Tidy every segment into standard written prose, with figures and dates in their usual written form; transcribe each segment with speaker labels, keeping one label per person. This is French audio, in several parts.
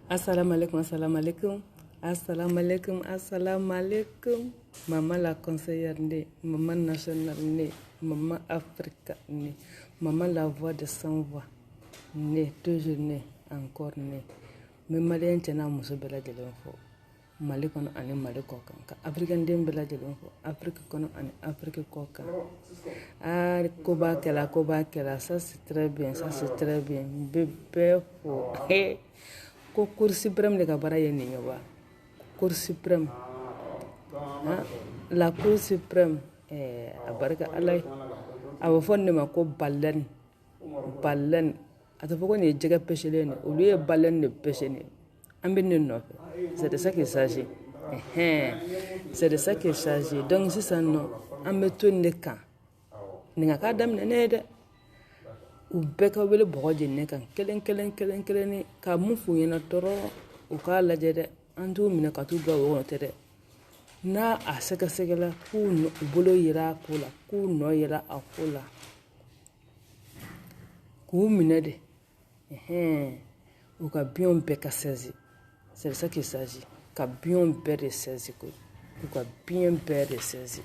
Speaker 1: Assalamu alaikum, assalamu alaikum. Assalamu alaikum, assalamu alaikum. Maman la conseillère née, maman nationale née, maman Africa née, maman la voix de sans voix née, toujours née, encore née. Mais malien tient à muso bela de l'info. Mali kono ani Mali kokan. Ka African dem bela de l'info. Afrique kono ani Afrique kokan. Ah, koba kela, ça c'est très bien, ça c'est très bien. Bébé fo. Ko Cour suprême de Kabara Yenioba. Cour suprême. La Cour suprême. Abarka Alay. Ava fonde ma ko balen. Balen. Atafoko ni jega pêcher au lieu balen de pêcher. C'est de ça qu'il s'agit. C'est de ça qu'il s'agit. Donc si ça non, on me tourne le camp. Ninga kadam nede. U beka wele bogo jenne kan kelen ni ka mufu yana toro u ka lajede antu mina ka tu ba wo tere na asaka segala ku no bolo yira kula ku no yira akula ku minede u ka bion beka saisi c'est ça qu'il s'agit ka bion bere saisi ko u ka bien bere saisi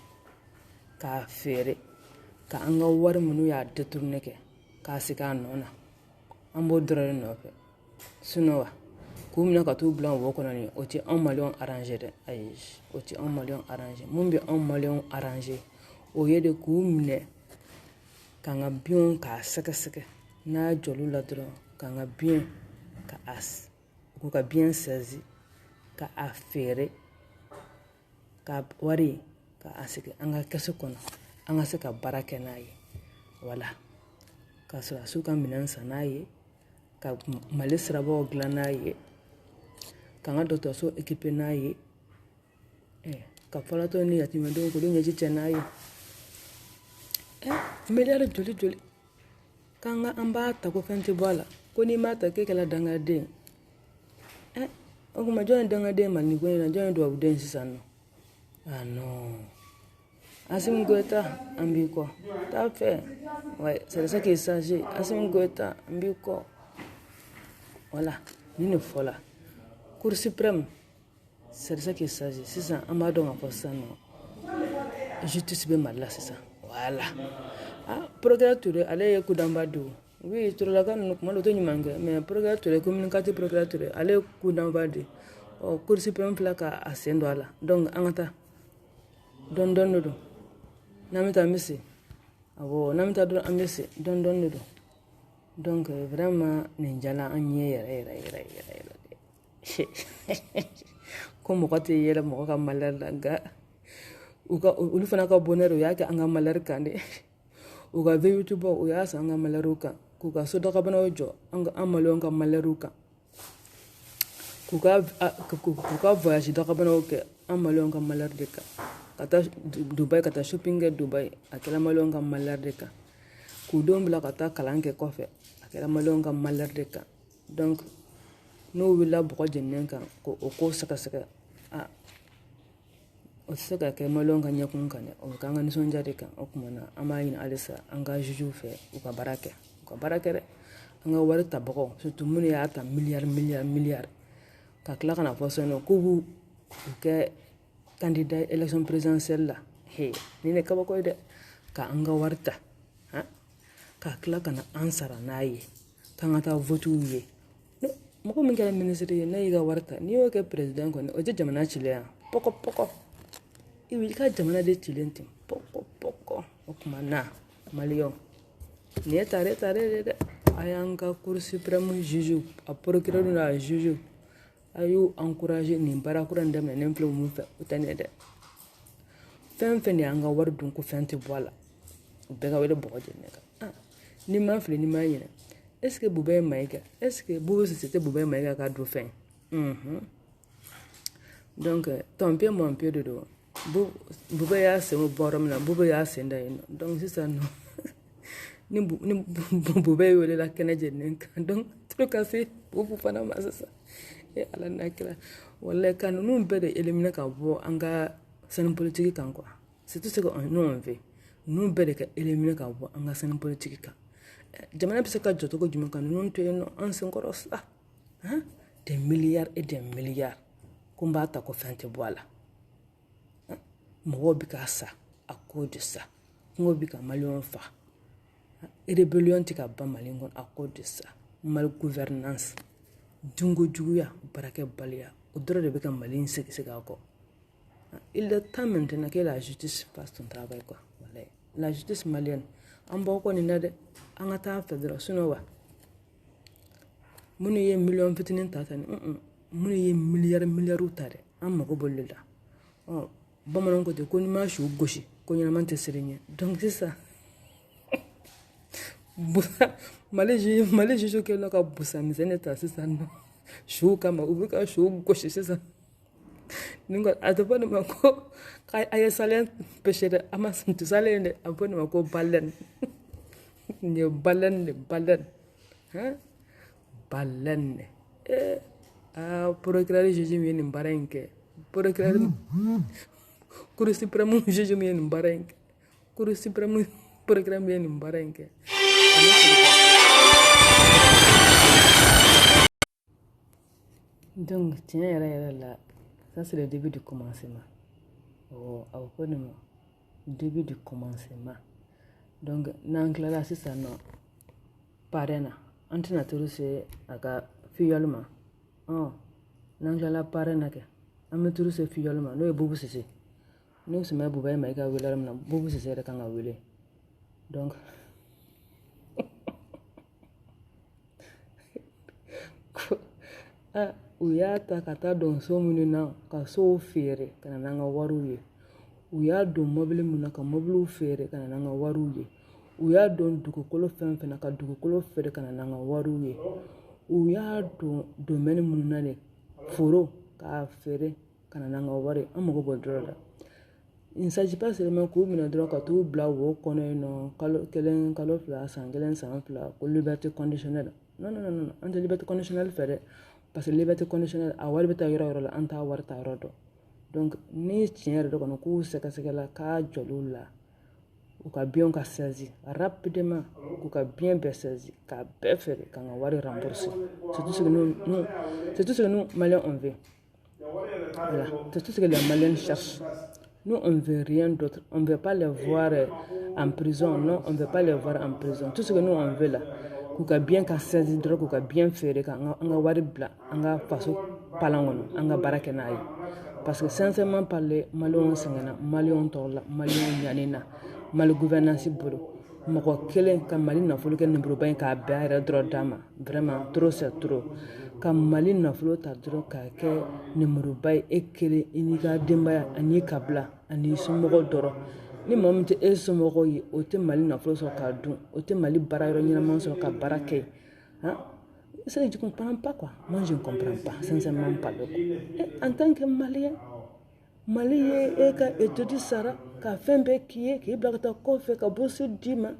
Speaker 1: ka fere ka anga war munu ya détourner ke Kasika nona ambo drone no fe sunowa kumna ka tu blanc wo kono ni oti 1 million arrangé de ay oti 1 million arrangé mumbi 1 million arrangé o yede kumne kanga bien ka saka na jolu la dron kanga bien ka as ko ka bien saisi ka affaire ka wari ka asike anga keso kono anga saka baraka nayi voilà kaso asuka minansa naye ka malesra bo glanaye kanga docteur so équipé naye ka fala to ni yatima do ko nyaji tenaye milliard joli kanga amba ta ko fenti bola ko ni mata ke kala danga de o ma jona danga de man ni ko na jona do awden sisano non Asim Goeta, Ambiko. T'as fait. Ouais, c'est de ça qu'il s'agit. Asim Goeta, Ambiko. Voilà. Nino fola. Cour suprême. C'est de ça qu'il s'agit. C'est ça. Amadon a posé ça. Justice bien mal là, c'est ça. Voilà. Ah, procurateur, allez, coup d'ambadou. Oui, tu l'as quand nous le mangue. Mais procurateur, communicateur, procurateur, allez, coup d'ambadou. Oh, Cour suprême, plaque à Sendoala. Donc, Angata. Don. Namita Messi. Abo Namita Don Messi. Don. Donc vraiment ninjala anye Comme quand tu es là, moi comme malheur langa. Ulu fana ka bonheur ya ka anga malheur kande. Uga ve YouTube o ya sa anga malheur ka. Kuka soda ka bana ojo anga amalo anga malheur ka. Kuka voyage da ka bana oke amalo anga malheur de ka. Kata Dubai kata shopping at Dubai akela malonga malardeka kudom bla kata kalanke kofe akela malonga malardeka donc no wila boko jennenka ko saka o saka ke malonga nyakun kane o kanga ni sonja deka o kumana amayina alisa anga juju fe o ka barake re anga wari taboko surtout mun ya ata milliard ka kala kana fosono kubu ke candidat élection présidentielle là ni ne kaba ko de ka anga warta ka kla kana ansara nayi kanga ta vote uye no moko min kala ministre na yiga warta ni o ke president ko o je jamana chile poko i wi ka jamana de chile tim poko o kuma na malion ni tare de ayanga cour suprême juge a procureur na juge ayo encourager ni barakura ndam na nemfle mu fa utane de fen ni anga war dun ko fente bola bega wele boje neka ni manfle ni mayina est-ce que boubé maïga est-ce que boubé société boubé maïga ka do fin donc ton pied mon pied de do boubé ya se mo borom na boubé ya se nda ino donc c'est ça non ni boubé wele la keneje neka donc trop cassé boubou fana ma ça ala nakira wala kan nous bede éliminer ka bo anga scène politique kan quoi c'est tout ce que nous on veut nous bede ka éliminer ka bo anga scène politique kan jamana bisa ka joto ko juma kan non to no an sen koros des milliards et des milliards qu'on b'a ta ko fɛn tɛ bɔ a la mɔgɔw bɛ ka sa à cause de ça kungo bɛ ka maliyɛnw faga rébellion tɛ ka ban Mali kɔnɔ à cause de ça mal gouvernance dungo juguya barakɛbaliya o dɔrɔn de bɛ ka Mali in segin a kɔ il est temps maintenant que la justice fasse son travail quoi voilà. La justice malienne an b'aw kɔni na dɛ an ka taa fɛ dɔrɔn sinon wa minnu ye miliyɔn fitinin ta ta ni minnu ye miliyariw ta dɛ an mago b'olu la bamananw ko ten ko n'i ma su gosi ko ɲɛnama tɛ siri ɲɛ donc sisan Mali juge kɛlen ka busa misɛnnin ta sisan nɔ su kama u bɛ ka su gosi sisan ni ko a tɛ fɔ nin ma ko a ye salɛn pêché dɛ a ma tɛ salɛn dɛ a bɛ fɔ nin ma ko baleine nin ye baleine baleine procureur juge min ye nin baara in kɛ procureur cour suprême juge min ye nin baara in kɛ cour suprême procureur min ye nin baara in kɛ donc tiɲɛ yɛrɛ la ça c'est le début du commencement a bɛ fɔ nin ma début du commencement donc n'an tilala sisan nɔ parrain na an tɛna turu se a ka fiyɔli ma n'an tilala parrain na kɛ an bɛ turu se fiyɔli ma n'o ye Bubu Sise n'o sɛmɛ Buba ye Mayiga wele yɔrɔ min na Bubu Sise yɛrɛ kan ka wele donc u y'a ta ka taa don so minnu na ka sow feere ka na n'an ka wariw ye u y'a don mobili minnu na ka mobiliw feere ka na n'an ka wariw ye u y'a don dugukolo fɛn fɛn na ka dugukolo feere ka na n'an ka wariw ye u y'a don domaine minnu na de foro k'a feere ka na n'an ka wari ye an mago b'o dɔrɔn la il ne s'agit pas seulement k'u minɛ dɔrɔn ka t'u bila wo kɔnɔ yen nɔ kalo kelen kalo fila san kelen san fila ko liberté conditionnelle non an tɛ liberté conditionnelle fɛ dɛ parce que liberté conditionnelle a wari bɛ taa yɔrɔ la an t'a wari ta yɔrɔ dɔn donc ni tiɲɛ yɛrɛ de kɔnɔ k'u sɛgɛsɛgɛla k'a jɔliw la u ka biɲɛw ka saisi rapidement k'u ka biɲɛ bɛɛ saisi k'a bɛɛ feere k'an ka wari rembourser c'est tout ce que nous Maliens on veut voilà c'est tout ce que les Maliens cherchent. Nous, on ne veut rien d'autre. On ne veut pas les voir en prison. Non, on ne veut pas les voir en prison. Tout ce que nous, on veut là, qu'on a bien saisi, qu'on a bien fait, qu'on a wari bla, on a façon palangono, on a barakenaï. Parce que sincèrement parler, Maliens sengena, Maliens torla, Maliens nyanina, mal gouvernance bolo. Mako kelen ka Mali nafolo kɛ numéro ba in k'a bɛɛ a yɛrɛ dɔrɔn d'a ma vraiment trop c'est trop ka Mali nafolo ta dɔrɔn k'a kɛ numéro ba ye e kelen i n'i ka denbaya ani kabila ani somɔgɔw dɔrɔn ni maa min tɛ e somɔgɔw ye o tɛ Mali nafolo sɔrɔ k'a dun o tɛ Mali baara yɔrɔ ɲɛnama sɔrɔ ka baara kɛ ça je comprends pas quoi moi je ne comprends pas sincèrement pas quoi en tant que Malien Mali ye e ka étude sara ka fɛn bɛɛ k'i ye k'i bila ka taa kɔfɛ ka bourse d'i ma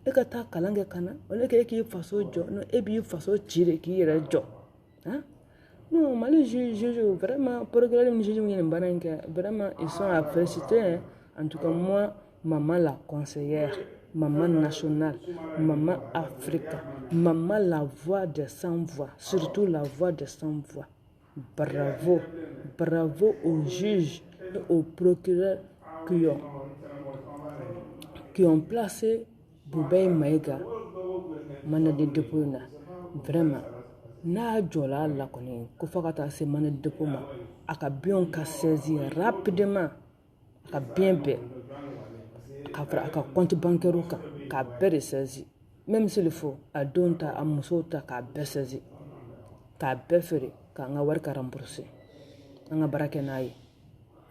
Speaker 1: e ka taa kalan kɛ ka na o le kɛ e k'i faso jɔ non e b'i faso ci de k'i yɛrɛ jɔ non Mali juge vraiment procureur ni juge min ye nin baara in kɛ vraiment ils sont à féliciter en tout cas moi maman la conseillère maman nationale maman Africa maman la voix des sans voix surtout la voix des sans voix bravo bravo aux juges et aux procureurs qui ont placé Buba Mayiga mandat de dépôt na vraiment n'a jɔla la kɔni ko fo ka taa se mandat de dépôt ma a ka biɲɛw ka saisir rapidement a ka biɲɛ bɛɛ ka fara a ka compte bancaire kan k'a bɛɛ de saisir même s'il faut a denw ta a musow ta k'a bɛɛ saisir k'a bɛɛ feere k'an ka wari ka rembourser an ka baara kɛ n'a ye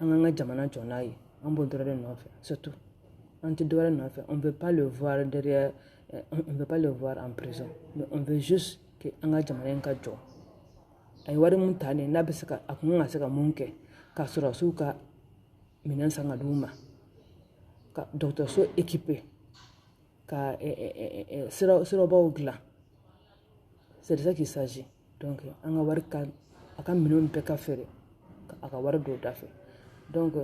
Speaker 1: an k'an ka jamana jɔ n'a ye an b'o dɔrɔn de nɔfɛ c'est tout on tɛ dɔwɛrɛ nɔfɛ on veut pas le voir derrière on veut pas le voir en prison mais on veut juste que an ka jamana in ka jɔ a ye wari mun ta ne n'a bɛ se ka a kun ka se ka mun kɛ ka sɔrɔsiw ka minɛn san ka d'u ma ka dɔgɔtɔrɔso équipé ka sirabaw dilan c'est de ça qu'il s'agit donc an ka wari ka a ka minɛnw bɛɛ ka feere a ka wari don da fɛ donc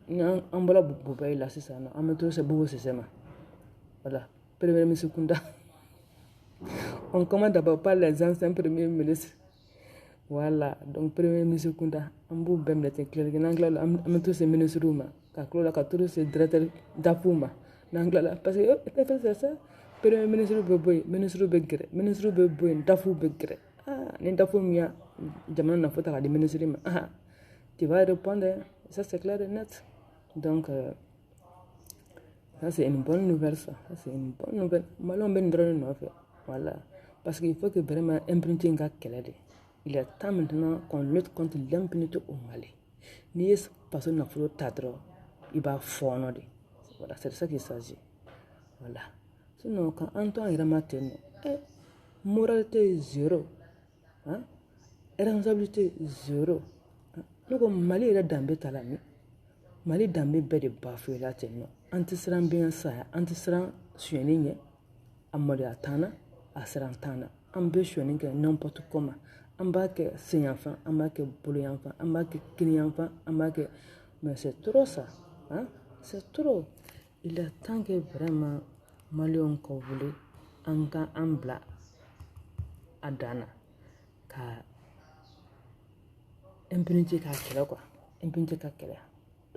Speaker 1: ni an bɔra Buba la sisan nɔ an bɛ to se Bubu Sise ma voilà premier ministre Kunda on commence d'abord par les anciens premiers ministres Voilà, donc premier ministre Kunda, an b'u bɛɛ minɛ ten tile n'an tilala an bɛ to se ministre ma ka tila la ka to se directeur DAF ma n'an tilala parce que tɛ fɛ c'est ça premier ministre bɛ bɔ yen ministre bɛ gɛrɛ ministre bɛ bɔ yen DAF bɛ gɛrɛ ni DAF min y'a jamana nafolo ta k'a di ministre ma tu vas répondre ça c'est clair et net donc ça c'est une bonne nouvelle ça c'est une bonne nouvelle malon bɛ nin dɔrɔn de nɔfɛ voilà parce qu'il faut que vraiment impunité ka kɛlɛ de. Il est temps maintenant qu'on lutte contre l'impunité au Mali. Ni personne n'a fait tadro, il va fondre. Voilà, c'est de ça qu'il s'agit. Voilà. Sinon, quand Antoine est ramaté, moralité zéro, hein? Responsabilité zéro. Donc, Mali est dans le talami. Mali dans le bête de bafoué là, anti-sran bien ça, anti-sran suénigne, à Moliatana, à Serantana, ambitionning n'importe comment. On va que c'est enfant, on va que boulot enfant, on va que kini enfant, on va que. Mais c'est trop ça, hein? C'est trop. Il est temps que vraiment Malion qu'on voulait encore en blanc à Dana, car impunité qu'a qu'elle quoi, impunité qu'a qu'elle.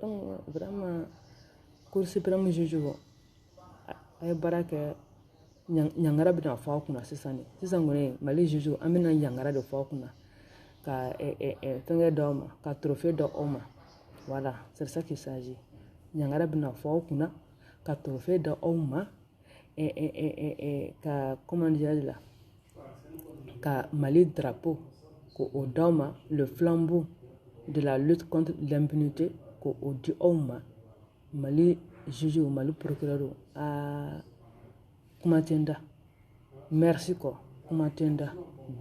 Speaker 1: Donc vraiment, cour suprême juge ay baraka nyangara bina fa kuna sisan ngone Mali juju amina nyangara de fa kuna ka tenge doma ka trophée de Oma voilà c'est ça qu'il s'agit nyangara bina fa kuna ka trophée de Oma ka comment dire là ka Mali drapeau ko odama le flambeau de la lutte contre l'impunité ko odi Oma Mali juju Mali procureur Kumatenda, merci ko, Kumatenda,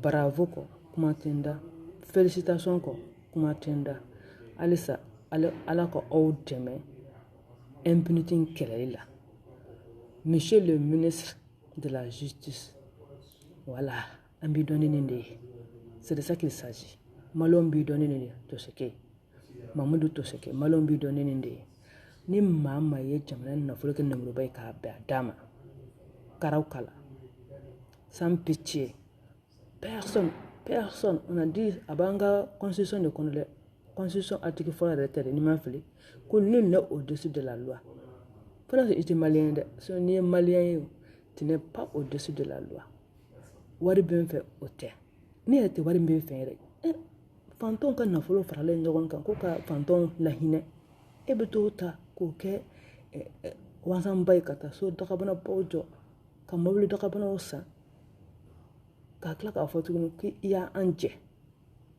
Speaker 1: bravo ko, Kumatenda, félicitations ko, Kumatenda. Alisa, ala ko aw dɛmɛ impunité kɛlɛli la. Monsieur le ministre de la Justice, voilà, an b'i dɔn ni de ye. C'est de ça qu'il s'agit. Malon b'i dɔn ni de ye, Toseke. Mamadou Toseke, malon b'i dɔn ni de ye. Ni maa maa ye jamana nafolo kɛ namuruba ye k'a bɛn a d'a ma. Karaukala, sans pitié. Personne. On a dit, Abanga, constitution de Congolais, constitution article 4 de Nimafili, que nul n'est au-dessus de la loi. Pendant que tu es malien, si on est malien, tu n'es pas au-dessus de la loi. Wari bien fait au terre. Ni était wari bien fait. Fantôme quand n'a fallu faire les gens quand coca fantôme la hine. Et betota, coquet, wansambay kata, so dakabana pojo. Ka mobile dɔ ka bana o san k'a tila k'a fɔ tuguni k'i y'a an jɛ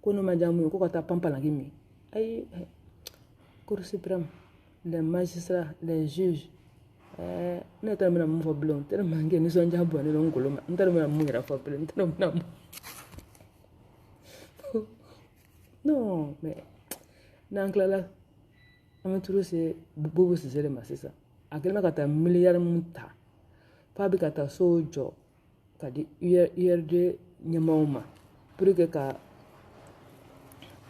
Speaker 1: ko n'o ma diya mun ye ko ka taa panpalangi min ayi cour suprême les magistrats les juges ne tɛ bɛna mun fɔ bilen n tɛ man kɛ nisɔndiya bɔ ne ngolo ma n tɛ bɛna mun yɛrɛ fɔ bilen n tɛ bɛna mun non mais n'an tilala an bɛ turu se Bobo Sise de ma sisan a kɛlen bɛ ka taa miliyari mun ta fa bɛ ka taa so jɔ ka di URD ɲɛmaaw ma pour que ka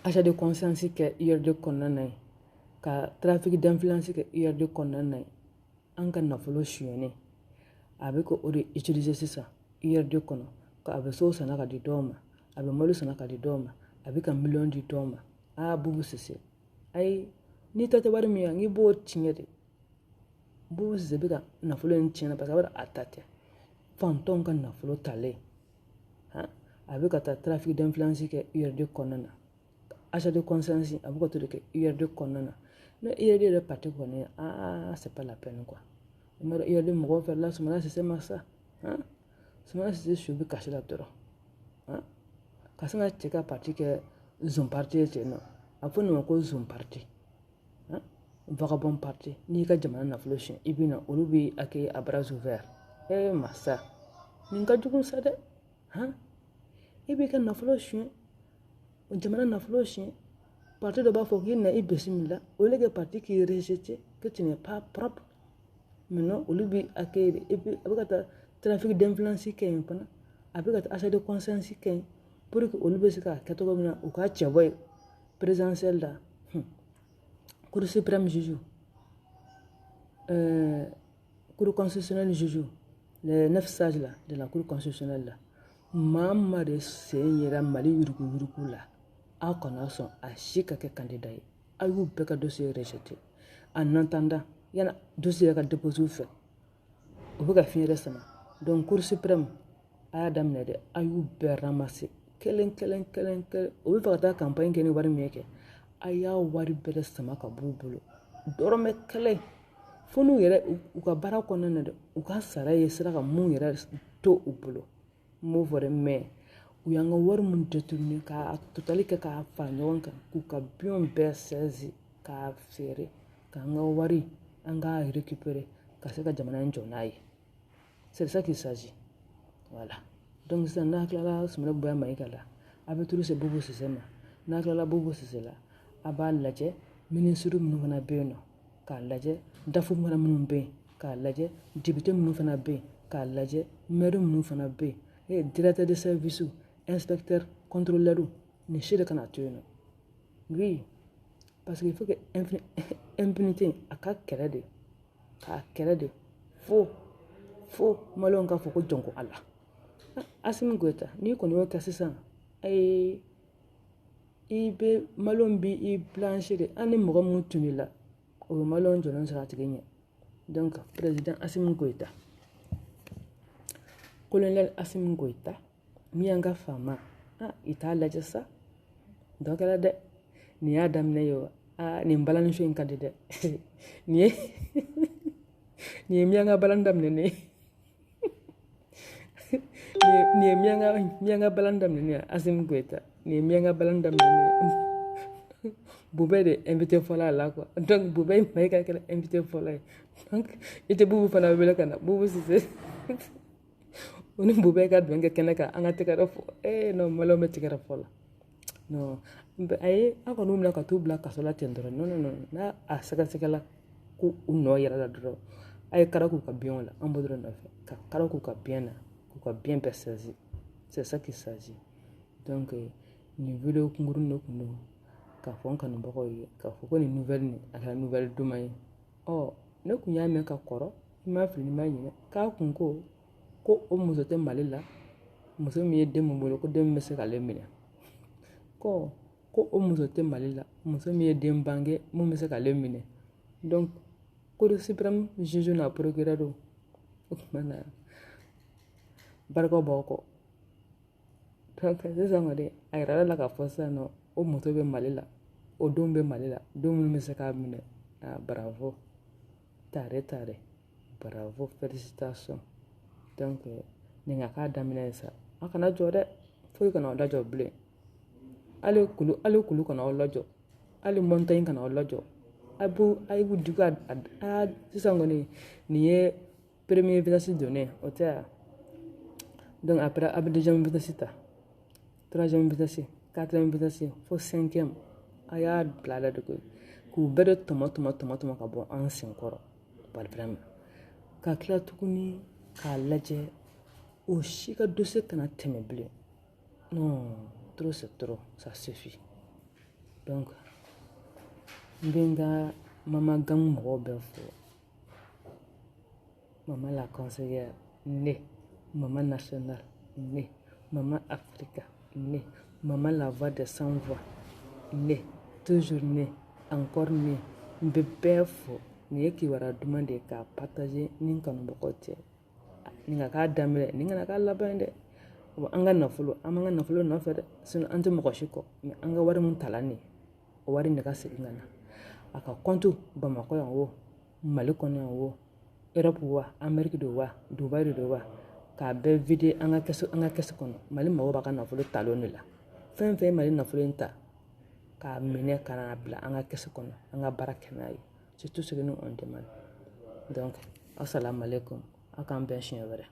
Speaker 1: achat de conscience kɛ URD kɔnɔna na ye ka trafic d'influence kɛ URD kɔnɔna na ye an ka nafolo suyɛnni a bɛ ka o de utiliser sisan URD kɔnɔ ka a bɛ so sanna ka di dɔw ma a bɛ malo sanna ka di dɔw ma a bɛ ka miliyɔn di dɔw ma Bobo Sise ayi n'i ta tɛ wari min ye n k'i b'o tiɲɛ de Bobo Sise bɛ ka nafolo in tiɲɛ parce que a bɛ a ta tɛ fantôme ka nafolo talen a bɛ ka taa trafic d'influence kɛ URD kɔnɔna na achat de conscience a bɛ ka to de kɛ URD kɔnɔna na ne URD yɛrɛ parti kɔni c'est pas la peine quoi mais URD mɔgɔw fɛ la Sumana Sise ma sa Sumana Sise su bɛ kasi la dɔrɔn ka sin ka cɛ ka parti kɛ zone parti ye ten nɔ a fɔ nin ma ko zone parti vagabond parti n'i ka jamana nafolo siyɛn i bɛ na olu bɛ accueillir à bras ouverts masa nin ka jugu sa dɛ i b'i ka nafolo siyɛn jamana nafolo siyɛn parti dɔ b'a fɔ k'i na i bisimila au lieu que parti k'i rejeter que tu n'es pas propre maintenant olu bɛ accueillir et puis a bɛ ka taa trafic d'influence kɛ yen fana a bɛ ka taa achat de conscience kɛ yen pour que olu bɛ se k'a kɛ cogo min na u ka cɛ bɔ yen présidentielle la Cour suprême juge Cour constitutionnelle juge les 9 sages là de la Cour constitutionnelle là Mama de Seigneur Mali yuruku la aw kana sɔn a si ka kɛ candidat ye a y'u bɛɛ ka dossier rejeté en attendant yana dossier ka déposé fɛ o bɛ ka fiɲɛ de sama donc cour suprême a y'a daminɛ dɛ a y'u bɛɛ ramasser kelen o bɛ fɛ ka taa campagne kɛ ni wari min ye kɛ a y'a wari bɛɛ de sama ka b'u bolo dɔrɔmɛ kelen fo n'u yɛrɛ u ka baara kɔnɔna na dɛ u ka sara ye sira ka mun yɛrɛ to u bolo n b'o fɔ dɛ mais u y'an ka wari mun détourné k'a totali kɛ k'a fara ɲɔgɔn kan k'u ka biɲɛw bɛɛ saisi k'a feere k'an ka wari an k'a récupérer ka se ka jamana in jɔ n'a ye c'est de ça qu'il s'agit voilà donc sisan n'a tilala Sumana Boya Mayiga la a bɛ turu se Bubu Sise ma n'a tilala Bubu Sise la a b'a lajɛ ministre minnu fana bɛ yen nɔ k'a lajɛ dafu fana minnu bɛ yen k'a lajɛ député minnu fana bɛ yen k'a lajɛ maire minnu fana bɛ yen directeur de service inspecteur contrôleur nin si de kana to yen nɔ oui parce que il faut que impunité a ka kɛlɛ de k'a kɛlɛ de fo maliyɛnw k'a fɔ ko jɔnko Ala Assimi Goïta n'i kɔni y'o kɛ sisan i bɛ maliyɛnw b'i blanchir de hali ni mɔgɔ min tun b'i la o bɛ maliyɛnw jɔlen sɔrɔ a tigi ɲɛ donc président Assimi Goïta colonel Assimi Goïta min y'an ka faama i t'a lajɛ sa dɔ kɛra dɛ nin y'a daminɛ ye wa nin balaniso in ka di dɛ nin ye miyanka balan daminɛ ye nin ye miyanka balan daminɛ ye Assimi Goïta nin ye miyanka balan daminɛ ye Bubɛ de invité fɔlɔ a la quoi donc Bubɛ Mayiga kɛra invité fɔlɔ ye donc i tɛ Bubu fana wele ka na Bubu Sise o ni Bubɛ ka don kɛ kɛnɛ kan an ka tɛgɛrɛ fɔ non maliyɛnw bɛ tɛgɛrɛ fɔ la non ayi a kɔni minɛ ka t'u bila kaso la ten dɔrɔn non n'a a sɛgɛsɛgɛla ko u nɔ yɛrɛ la dɔrɔn a ye kara k'u ka biɲɛw la an b'o dɔrɔn nɔfɛ ka kara k'u ka biɲɛ na k'u ka biɲɛ bɛɛ saisi c'est ça qu'il s'agit donc nin vidéo kunkurunin de tun don k'a fɔ n kanubagaw ye k'a fɔ ko nin nouvelle nin a kɛra nouvelle duman ye ne kun y'a mɛn ka kɔrɔ i m'a fili ni m'a ɲinɛ k'a kun ko o muso tɛ Mali la muso min ye den min bolo ko den min bɛ se k'ale minɛ ko o muso tɛ Mali la muso min ye den bange mun bɛ se k'ale minɛ donc cour suprême juge n'a procureur o tuma na barikaw b'aw kɔ donc sisan kɔni a yirala la k'a fɔ sisan nɔ o muso bɛ Mali la o denw bɛ Mali la denw minnu bɛ se k'a minɛ bravo tare bravo félicitations donc nin ka k'a daminɛ ye sa a kana jɔ dɛ foyi kana aw lajɔ bilen hali kulu kana aw lajɔ hali montagne kana aw lajɔ a ye bu dugu sisan kɔni nin ye premier vitesse donné o tɛ ya donc après a bɛ deuxième vitesse ta troisième vitesse quatrième vitesse fo cinquième a y'a bila la de koyi k'u bɛɛ de tɔmɔ ka bɔ an sen kɔrɔ bari vraiment ka tila tuguni k'a lajɛ o si ka dossier kana tɛmɛ bilen non trop c'est trop ça suffit donc n bɛ n ka mama gang mɔgɔw bɛɛ fɔ mama la conseillère ne mama nationale ne mama Africa ne mama la voix des sans voix ne toujours ne encore ne n bɛ bɛɛ fɔ nin ye kibaruya duman de ye k'a partager ni n kanubagaw cɛ nin ka k'a daminɛ nin kana k'a laban ye dɛ an ka nafolo an b'an ka nafolo nɔfɛ dɛ sinon an tɛ mɔgɔ si kɔ mais an ka wari min talan nin o wari de ka segin ka na a ka compte Bamakɔ yan wo Mali kɔnɔ yan wo Europe wa Amérique de wa Dubaï de wa k'a bɛɛ vider an ka kɛsi kɔnɔ Mali mago b'a ka nafolo talon de la fɛn fɛn ye Mali nafolo in ta k'a minɛ ka na bila an ka kɛsi kɔnɔ an ka baara kɛ n'a ye c'est tout ce que nous on demande donc assalamu alaikum aw k'an bɛn siɲɛ wɛrɛ